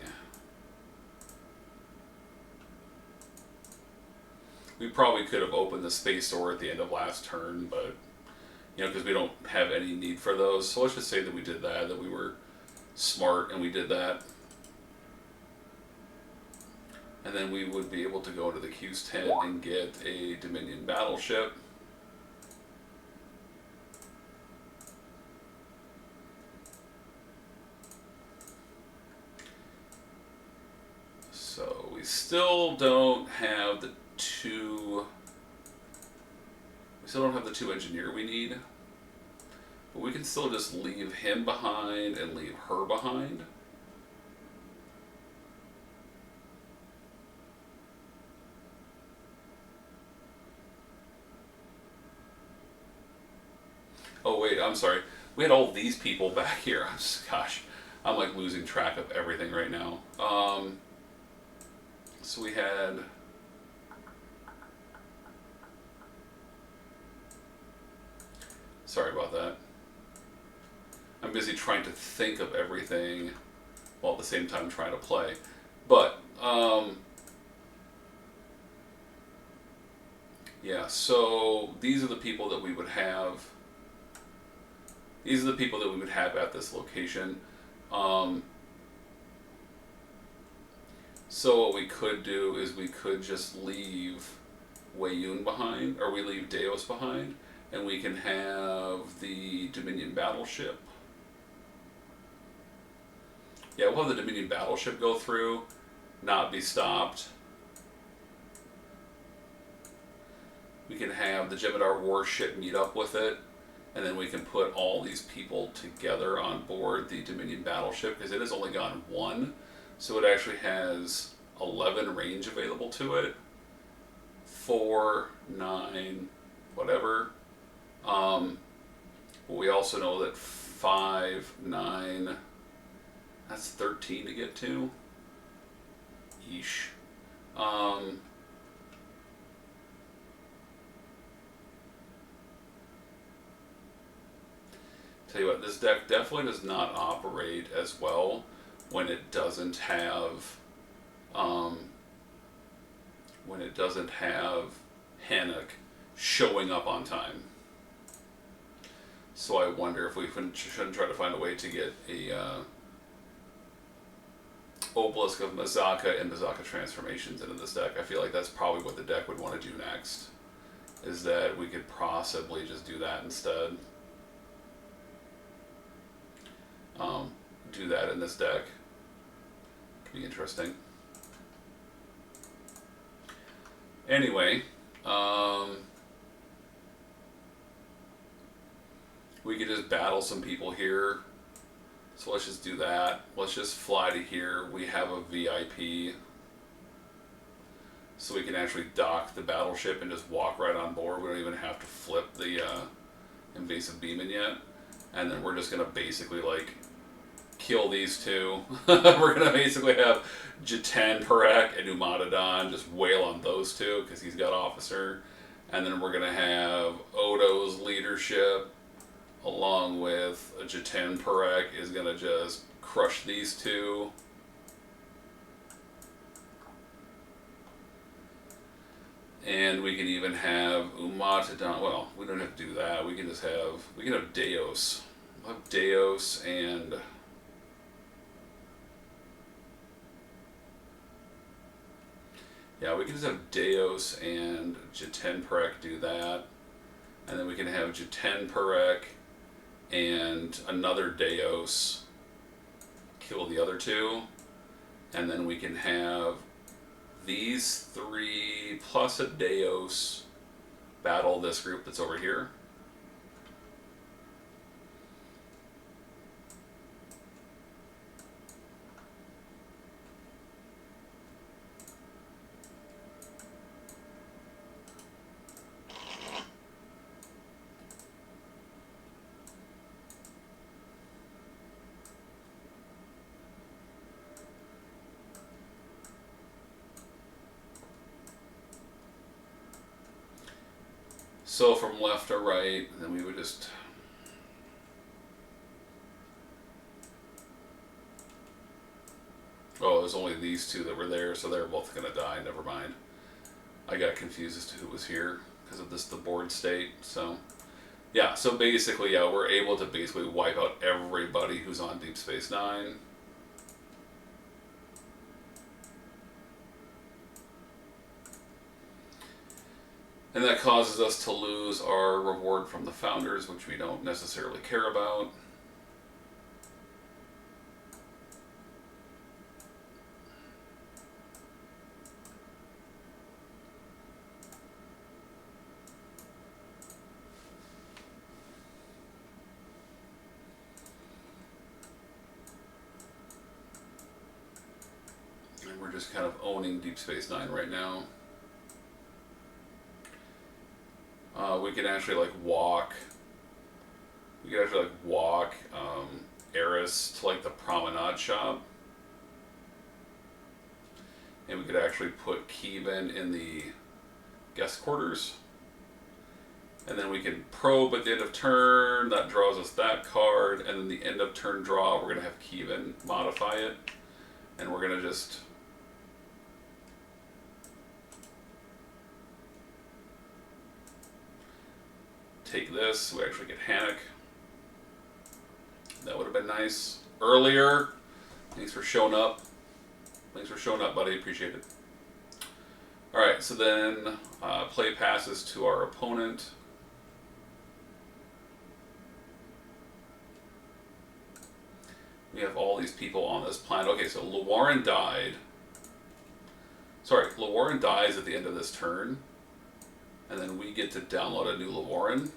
We probably could have opened the Space Door at the end of last turn, but because we don't have any need for those. So let's just say that we did that we were smart and we did that. And then we would be able to go into the Q's tent and get a Dominion battleship. So we still don't have the two engineer we need. But we can still just leave him behind and leave her behind. Oh wait, I'm sorry. We had all these people back here. I'm like losing track of everything right now. So we had... Sorry about that. I'm busy trying to think of everything while at the same time trying to play. But, yeah, so these are the people that we would have. These are the people that we would have at this location. So what we could do is we could just leave Wei Yun behind, or we leave Deos behind, and we can have the Dominion battleship. Yeah, we'll have the Dominion battleship go through, not be stopped. We can have the Jem'hadar warship meet up with it, and then we can put all these people together on board the Dominion battleship, because it has only gone 1, so it actually has 11 range available to it. 4, 9, whatever. But we also know that 5, 9, that's 13 to get to. Yeesh. Tell you what, this deck definitely does not operate as well when it doesn't have Hanuk showing up on time. So I wonder if we shouldn't try to find a way to get a Obelisk of Mazaka and Mazaka transformations into this deck. I feel like that's probably what the deck would want to do next, is that we could possibly just do that instead. Do that in this deck. Could be interesting. Anyway, we could just battle some people here. So let's just do that. Let's just fly to here. We have a VIP. So we can actually dock the battleship and just walk right on board. We don't even have to flip the invasive beam in yet. And then we're just going to basically like kill these two. We're going to basically have Jeten Perek and Umadadon just wail on those two because he's got officer. And then we're going to have Odo's leadership along with Jeten Perek is going to just crush these two. And we can even have Umatadon. Well, we don't have to do that. We can just have, we can have Deos. We'll have Deos and yeah, we can just have Deos and Jeten Perek do that. And then we can have Jeten Perek and another Deos kill the other two. And then we can have these three plus a Deos battle this group that's over here. So from left to right, then we would just oh, there's only these two that were there, so they're both gonna die. Never mind. I got confused as to who was here because of the board state. So yeah, so basically, yeah, we're able to basically wipe out everybody who's on Deep Space Nine. And that causes us to lose our reward from the founders, which we don't necessarily care about. And we're just kind of owning Deep Space Nine right now. We can actually like walk. We can actually like walk Eris to like the promenade shop, and we could actually put Keevan in the guest quarters, and then we can probe at the end of turn. That draws us that card, and then the end of turn draw, we're gonna have Keevan modify it, and we're gonna just take this. We actually get Hannock. That would have been nice earlier. Thanks for showing up. Thanks for showing up, buddy. Appreciate it. All right, so then play passes to our opponent. We have all these people on this planet. Okay, so Lawaran died. Sorry, Lawaran dies at the end of this turn. And then we get to download a new Lawaran.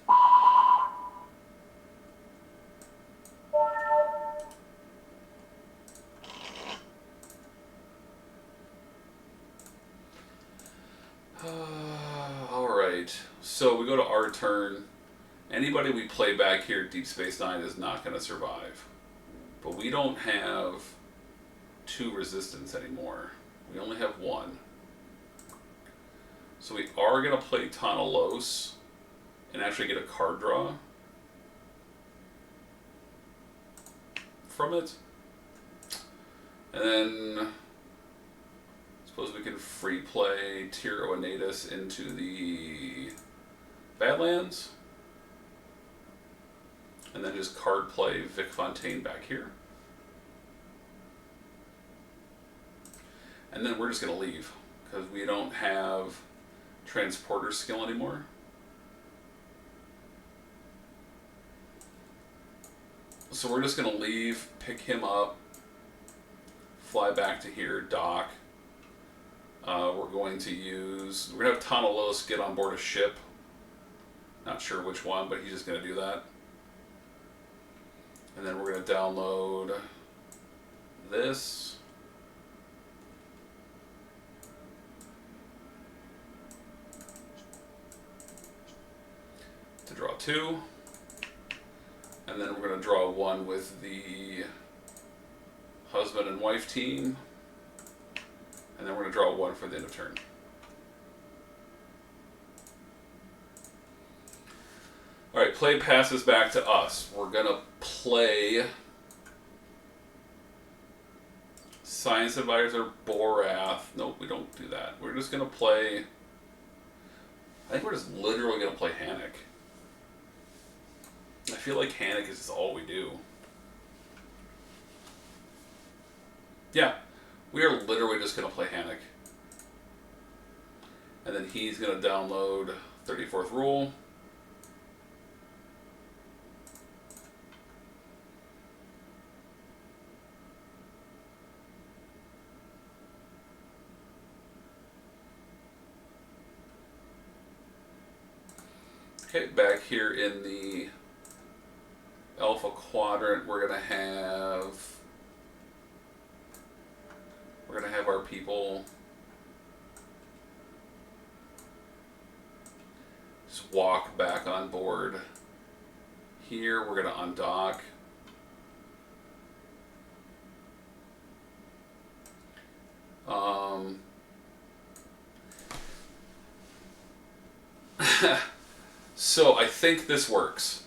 Alright, so we go to our turn. Anybody we play back here at Deep Space Nine is not going to survive. But we don't have 2 resistance anymore. We only have 1. So we are going to play Tanalos and actually get a card draw from it. And then suppose we can free play Tiro Anatus into the Badlands. And then just card play Vic Fontaine back here. And then we're just going to leave because we don't have transporter skill anymore. So we're just going to leave, pick him up, fly back to here, dock. We're going to have Tanalos get on board a ship. Not sure which one, but he's just going to do that. And then we're going to download this. To draw 2. And then we're going to draw 1 with the husband and wife team. And then we're going to draw 1 for the end of turn. Alright, play passes back to us. We're going to play Science Advisor Borath. Nope, we don't do that. We're just going to play... I think we're just literally going to play Hannick. I feel like Hannick is just all we do. Yeah, we are literally just going to play Hannick. And then he's going to download 34th Rule. Okay, back here in the Alpha Quadrant, we're gonna have our people just walk back on board. Here, we're gonna undock. So I think this works.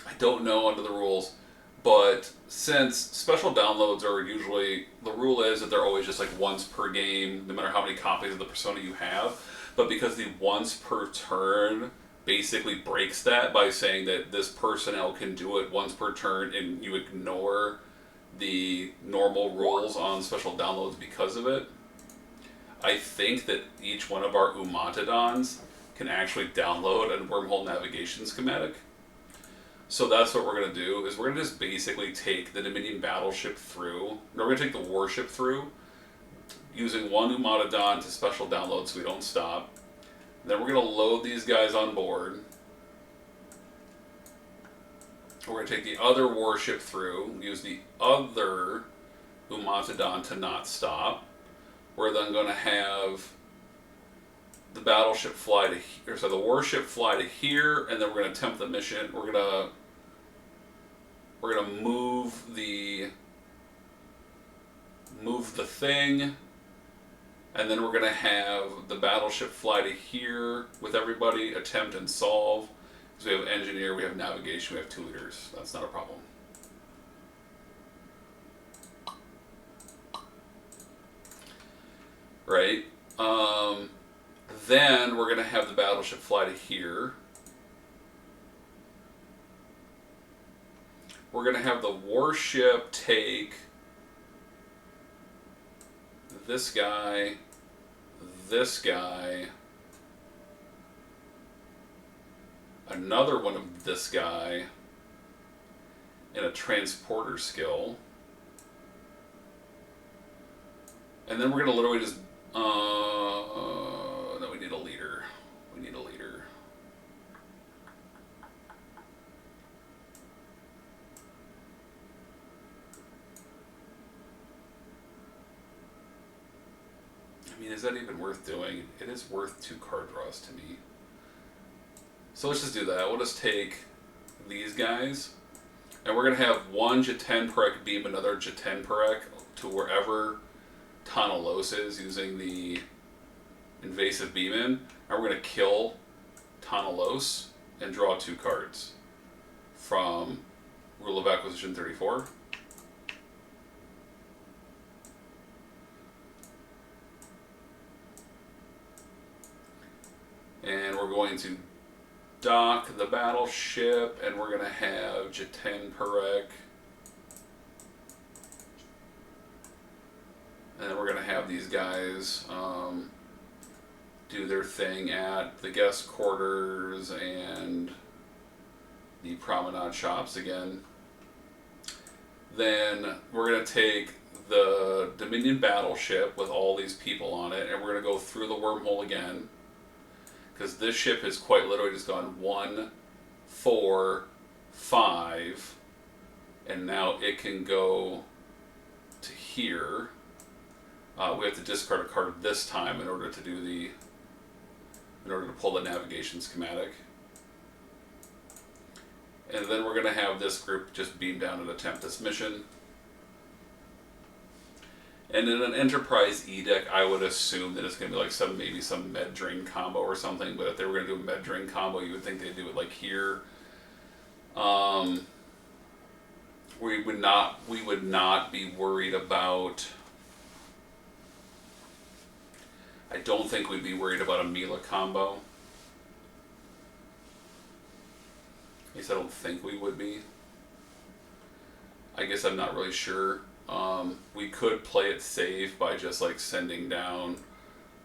I don't know under the rules, but since special downloads are usually, the rule is that they're always just like once per game, no matter how many copies of the persona you have. But because the once per turn basically breaks that by saying that this personnel can do it once per turn and you ignore the normal rules on special downloads because of it, I think that each one of our Umatadons can actually download a wormhole navigation schematic. So that's what we're going to do, is we're going to just basically take the Dominion battleship through, or we're going to take the warship through, using one Umatadon to special download so we don't stop. And then we're going to load these guys on board. We're going to take the other warship through, use the other Umatadon to not stop. We're then going to have the battleship fly to here, so the warship fly to here, and then we're going to attempt the mission. We're going to move the thing, and then we're going to have the battleship fly to here with everybody, attempt and solve. So we have engineer, we have navigation, we have 2 leaders. That's not a problem. Right? Then we're going to have the battleship fly to here. We're going to have the warship take this guy, another one of this guy, and a transporter skill. And then we're going to literally just... no, we need a leader. We need a leader. I mean, is that even worth doing? It is worth 2 card draws to me. So let's just do that. We'll just take these guys, and we're going to have one Jeten Perek beam another Jeten Perek to wherever Tanalos is using the invasive beam in, and we're going to kill Tanalos and draw 2 cards from Rule of Acquisition 34. And we're going to dock the battleship, and we're going to have Jeten Perek. And then we're going to have these guys do their thing at the guest quarters and the promenade shops again. Then we're going to take the Dominion battleship with all these people on it, and we're going to go through the wormhole again. Because this ship has quite literally just gone 1, 4, 5, and now it can go to here. We have to discard a card this time in order to do pull the navigation schematic. And then we're going to have this group just beam down and attempt this mission. And in an Enterprise E deck, I would assume that it's going to be like maybe some med drain combo or something. But if they were going to do a med drain combo, you would think they'd do it like here. We would not be worried about. I don't think we'd be worried about a Mila combo. At least I don't think we would be. I guess I'm not really sure. We could play it safe by just like sending down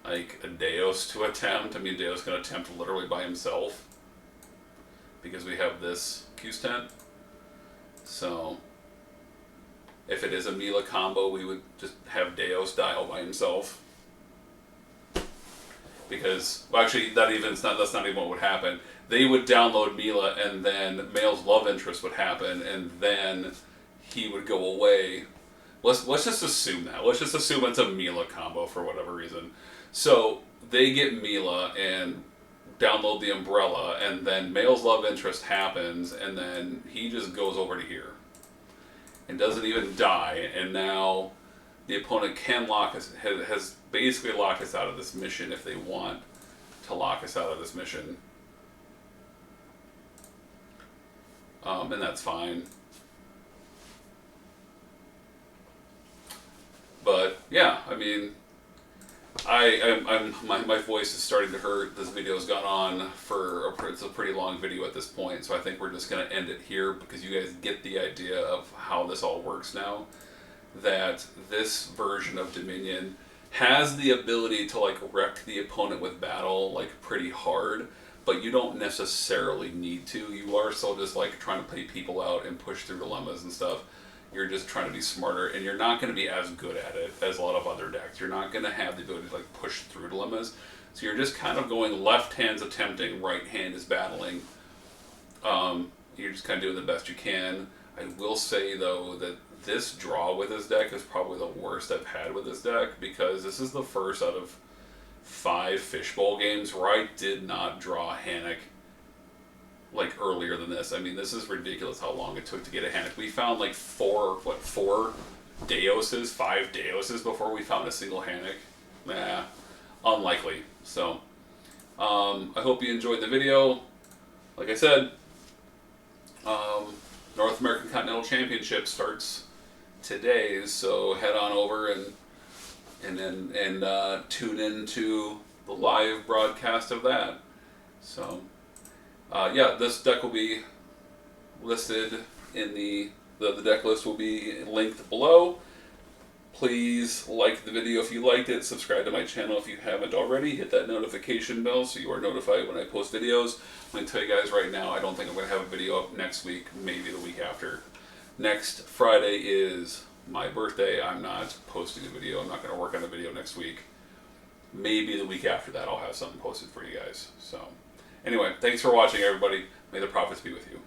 like a Deus to attempt. I mean, Deus can attempt literally by himself because we have this Q-Stent. So if it is a Mila combo, we would just have Deus die all by himself. Because, well, actually, that's not even what would happen. They would download Mila, and then Male's love interest would happen, and then he would go away. Let's just assume that. Let's just assume it's a Mila combo for whatever reason. So they get Mila and download the Umbrella, and then Male's love interest happens, and then he just goes over to here and doesn't even die, and now the opponent can lock us, has basically locked us out of this mission if they want to lock us out of this mission. And that's fine. But yeah, I mean, my voice is starting to hurt. This video's gone on for it's a pretty long video at this point, so I think we're just gonna end it here because you guys get the idea of how this all works now. That this version of Dominion has the ability to like wreck the opponent with battle like pretty hard, but you don't necessarily need to. You are still just like trying to play people out and push through dilemmas and stuff. You're just trying to be smarter, and you're not going to be as good at it as a lot of other decks. You're not going to have the ability to like push through dilemmas. So you're just kind of going left hand's attempting, right hand is battling. You're just kind of doing the best you can. I will say though that this draw with this deck is probably the worst I've had with this deck, because this is the first out of 5 fishbowl games where I did not draw Hannick like earlier than this. I mean, this is ridiculous how long it took to get a Hannick. We found like 4 Deoses, 5 Deoses before we found a single Hannick. Nah, unlikely. So, I hope you enjoyed the video. Like I said, North American Continental Championship starts today, so head on over and tune into the live broadcast of that. So yeah, this deck will be listed in the deck list will be linked below. Please like the video if you liked it, subscribe to my channel if you haven't already, hit that notification bell so you are notified when I post videos. I'm going to tell you guys right now, I don't think I'm going to have a video up next week, maybe the week after. Next Friday is my birthday. I'm not posting a video. I'm not going to work on a video next week. Maybe the week after that I'll have something posted for you guys. So anyway, thanks for watching everybody. May the profits be with you.